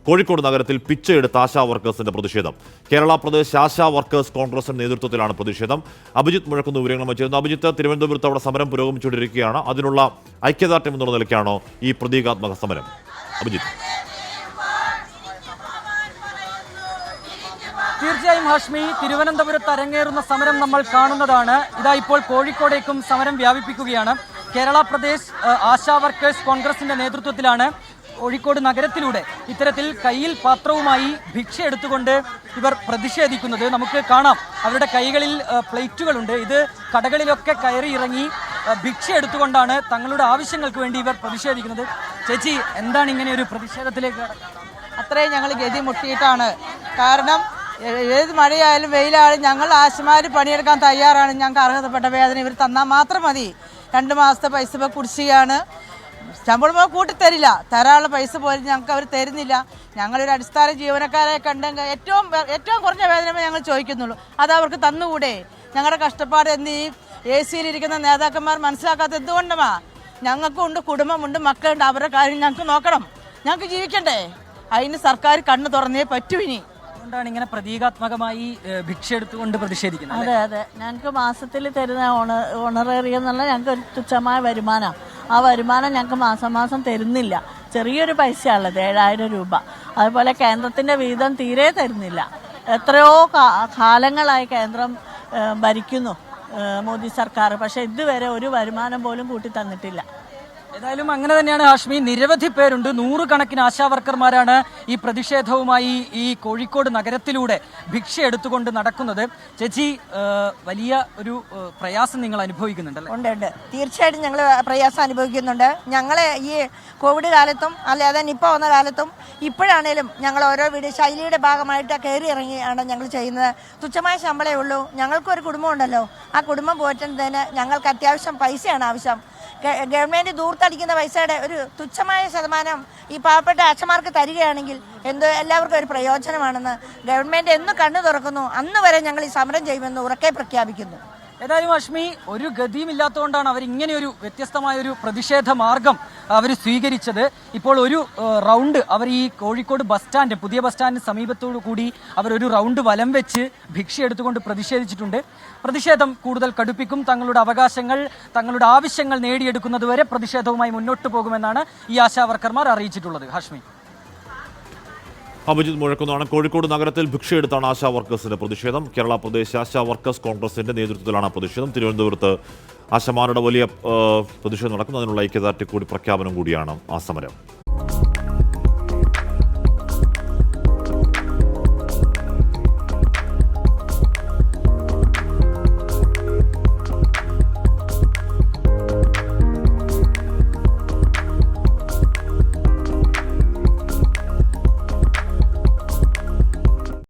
കോഴിക്കോട് നഗരത്തിൽ പിച്ചയെടുത്ത ആശാ വർക്കേഴ്സിന്റെ പ്രതിഷേധം. കേരള പ്രദേശ് ആശാ വർക്കേഴ്സ് കോൺഗ്രസിന്റെ നേതൃത്വത്തിലാണ് പ്രതിഷേധം. അഭിജിത്ത് മുഴക്കുന്ന വിവരങ്ങൾ ചേരുന്നു. അഭിജിത്ത്, തിരുവനന്തപുരത്ത് അവിടെ സമരം പുരോഗമിച്ചുകൊണ്ടിരിക്കുകയാണ്. അതിനുള്ള ഐക്യദാർഢ്യം എന്നുള്ള നിലയ്ക്കാണോ ഈ പ്രതീകാത്മക സമരം? അഭിജിത്ത്. തീർച്ചയായും ഹാഷ്മി, തിരുവനന്തപുരത്ത് അരങ്ങേറുന്ന സമരം നമ്മൾ കാണുന്നതാണ്. ഇതാ ഇപ്പോൾ കോഴിക്കോടേക്കും സമരം വ്യാപിപ്പിക്കുകയാണ്. കേരള പ്രദേശ് ആശാ വർക്കേഴ്സ് കോൺഗ്രസിന്റെ നേതൃത്വത്തിലാണ് കോഴിക്കോട് നഗരത്തിലൂടെ ഇത്തരത്തിൽ കയ്യിൽ പാത്രവുമായി ഭിക്ഷ എടുത്തുകൊണ്ട് ഇവർ പ്രതിഷേധിക്കുന്നത്. നമുക്ക് കാണാം, അവരുടെ കൈകളിൽ പ്ലേറ്റുകളുണ്ട്. ഇത് കടകളിലൊക്കെ കയറി ഇറങ്ങി ഭിക്ഷ എടുത്തുകൊണ്ടാണ് തങ്ങളുടെ ആവശ്യങ്ങൾക്ക് വേണ്ടി ഇവർ പ്രതിഷേധിക്കുന്നത്. ചേച്ചി, എന്താണ് ഇങ്ങനെ ഒരു പ്രതിഷേധത്തിലേക്ക്? അത്രയും ഞങ്ങൾ ഗതി മുട്ടിയിട്ടാണ്. കാരണം ഏത് മഴയായാലും വെയിലായാലും ഞങ്ങൾ ആശമാർ പണിയെടുക്കാൻ തയ്യാറാണ്. ഞങ്ങൾക്ക് അർഹതപ്പെട്ട വേതന ഇവർ തന്നാൽ മാത്രം മതി. 2 മാസത്തെ പൈസ ഇപ്പോൾ കുടിശ്ശികയാണ്. ശമ്പളമോ കൂട്ടിത്തരില്ല, തരാനുള്ള പൈസ പോലും ഞങ്ങൾക്ക് അവർ തരുന്നില്ല. ഞങ്ങളൊരു അടിസ്ഥാന ജീവനക്കാരെ കണ്ടെങ്കിൽ ഏറ്റവും കുറഞ്ഞ വേതനമേ ഞങ്ങൾ ചോദിക്കുന്നുള്ളൂ. അത് അവർക്ക് തന്നുകൂടെ? ഞങ്ങളുടെ കഷ്ടപ്പാട് എന്നീ AC-യിലിരിക്കുന്ന നേതാക്കന്മാർ മനസ്സിലാക്കാത്ത എന്തുകൊണ്ടാ? ഞങ്ങൾക്കുണ്ട്, കുടുംബമുണ്ട്, മക്കളുണ്ട്. അവരുടെ കാര്യം ഞങ്ങൾക്ക് നോക്കണം, ഞങ്ങൾക്ക് ജീവിക്കണ്ടേ? അതിന് സർക്കാർ കണ്ണ് തുറന്നേ പറ്റൂ. ഇനി അതുകൊണ്ടാണ് ഇങ്ങനെ പ്രതീകാത്മകമായി ഭിക്ഷ എടുത്തുകൊണ്ട് പ്രതിഷേധിക്കുന്നത്. അതെ അതെ, ഞങ്ങൾക്ക് മാസത്തിൽ തരുന്ന ഓണറേറിയം എന്നുള്ള ഞങ്ങൾക്ക് ഒരു തുച്ഛമായ വരുമാനം. ആ വരുമാനം ഞങ്ങൾക്ക് മാസം മാസം തരുന്നില്ല. ചെറിയൊരു പൈസയുള്ളത് 7000 രൂപ. അതുപോലെ കേന്ദ്രത്തിൻ്റെ വീതം തീരെ തരുന്നില്ല. എത്രയോ കാലങ്ങളായി കേന്ദ്രം ഭരിക്കുന്നു മോദി സർക്കാർ, പക്ഷേ ഇതുവരെ ഒരു വരുമാനം പോലും കൂട്ടി തന്നിട്ടില്ല. ഏതായാലും അങ്ങനെ തന്നെയാണ് ഹാഷ്മി. നിരവധി പേരുണ്ട്, 100 കണക്കിന് ആശാ വർക്കർമാരാണ് ഈ പ്രതിഷേധവുമായി ഈ കോഴിക്കോട് നഗരത്തിലൂടെ ഭിക്ഷ എടുത്തുകൊണ്ട് നടക്കുന്നത്. ചേച്ചി, വലിയ ഒരു പ്രയാസം നിങ്ങൾ അനുഭവിക്കുന്നുണ്ടല്ലേ? ഉണ്ട്, തീർച്ചയായിട്ടും ഞങ്ങൾ പ്രയാസം അനുഭവിക്കുന്നുണ്ട്. ഞങ്ങളെ ഈ കോവിഡ് കാലത്തും അല്ലാതെ നിപ്പ വന്ന കാലത്തും ഇപ്പോഴാണേലും ഞങ്ങൾ ഓരോ വീട് ശൈലിയുടെ ഭാഗമായിട്ട് കയറി ഇറങ്ങിയാണ് ഞങ്ങൾ ചെയ്യുന്നത്. തുച്ഛമായ ശമ്പളമേ ഉള്ളൂ. ഞങ്ങൾക്കൊരു കുടുംബം ഉണ്ടല്ലോ, ആ കുടുംബം പോറ്റുന്നതിന് ഞങ്ങൾക്ക് അത്യാവശ്യം പൈസയാണ് ആവശ്യം. ഗവൺമെൻറ് ദൂർത്തടിക്കുന്ന പൈസയുടെ ഒരു തുച്ഛമായ ശതമാനം ഈ പാവപ്പെട്ട അച്ഛന്മാർക്ക് തരികയാണെങ്കിൽ എല്ലാവർക്കും ഒരു പ്രയോജനമാണെന്ന് ഗവൺമെൻറ് എന്ന് കണ്ണു തുറക്കുന്നു അന്ന് വരെ ഞങ്ങൾ ഈ സമരം ചെയ്യുമെന്ന് ഉറക്കെ പ്രഖ്യാപിക്കുന്നു. ഏതായാലും അഷ്മി, ഒരു ഗതിയുമില്ലാത്തതുകൊണ്ടാണ് അവർ ഇങ്ങനെയൊരു വ്യത്യസ്തമായൊരു പ്രതിഷേധ മാർഗം അവർ സ്വീകരിച്ചത്. ഇപ്പോൾ ഒരു റൗണ്ട് അവർ ഈ കോഴിക്കോട് പുതിയ ബസ് സ്റ്റാൻഡിന് സമീപത്തോടു കൂടി അവരൊരു റൗണ്ട് വലം വെച്ച് ഭിക്ഷ എടുത്തുകൊണ്ട് പ്രതിഷേധിച്ചിട്ടുണ്ട്. പ്രതിഷേധം കൂടുതൽ കടുപ്പിക്കും. തങ്ങളുടെ അവകാശങ്ങൾ, തങ്ങളുടെ ആവശ്യങ്ങൾ നേടിയെടുക്കുന്നതുവരെ പ്രതിഷേധവുമായി മുന്നോട്ട് പോകുമെന്നാണ് ഈ ആശാ വർക്കർമാർ അറിയിച്ചിട്ടുള്ളത്. ഹാഷ്മി. അഭിജിത്ത് മുഴക്കുന്നതാണ്. കോഴിക്കോട് നഗരത്തിൽ ഭിക്ഷയെടുത്താണ് ആശാ വർക്കേഴ്സിന്റെ പ്രതിഷേധം. കേരള പ്രദേശ് ആശാ വർക്കേഴ്സ് കോൺഗ്രസിന്റെ നേതൃത്വത്തിലാണ് പ്രതിഷേധം. തിരുവനന്തപുരത്ത് ആശമാരുടെ വലിയ പ്രതിഷേധം നടക്കുന്നതിനുള്ള ഐക്യദാർഢ്യ കൂടി പ്രഖ്യാപനം കൂടിയാണ് ആ സമരം.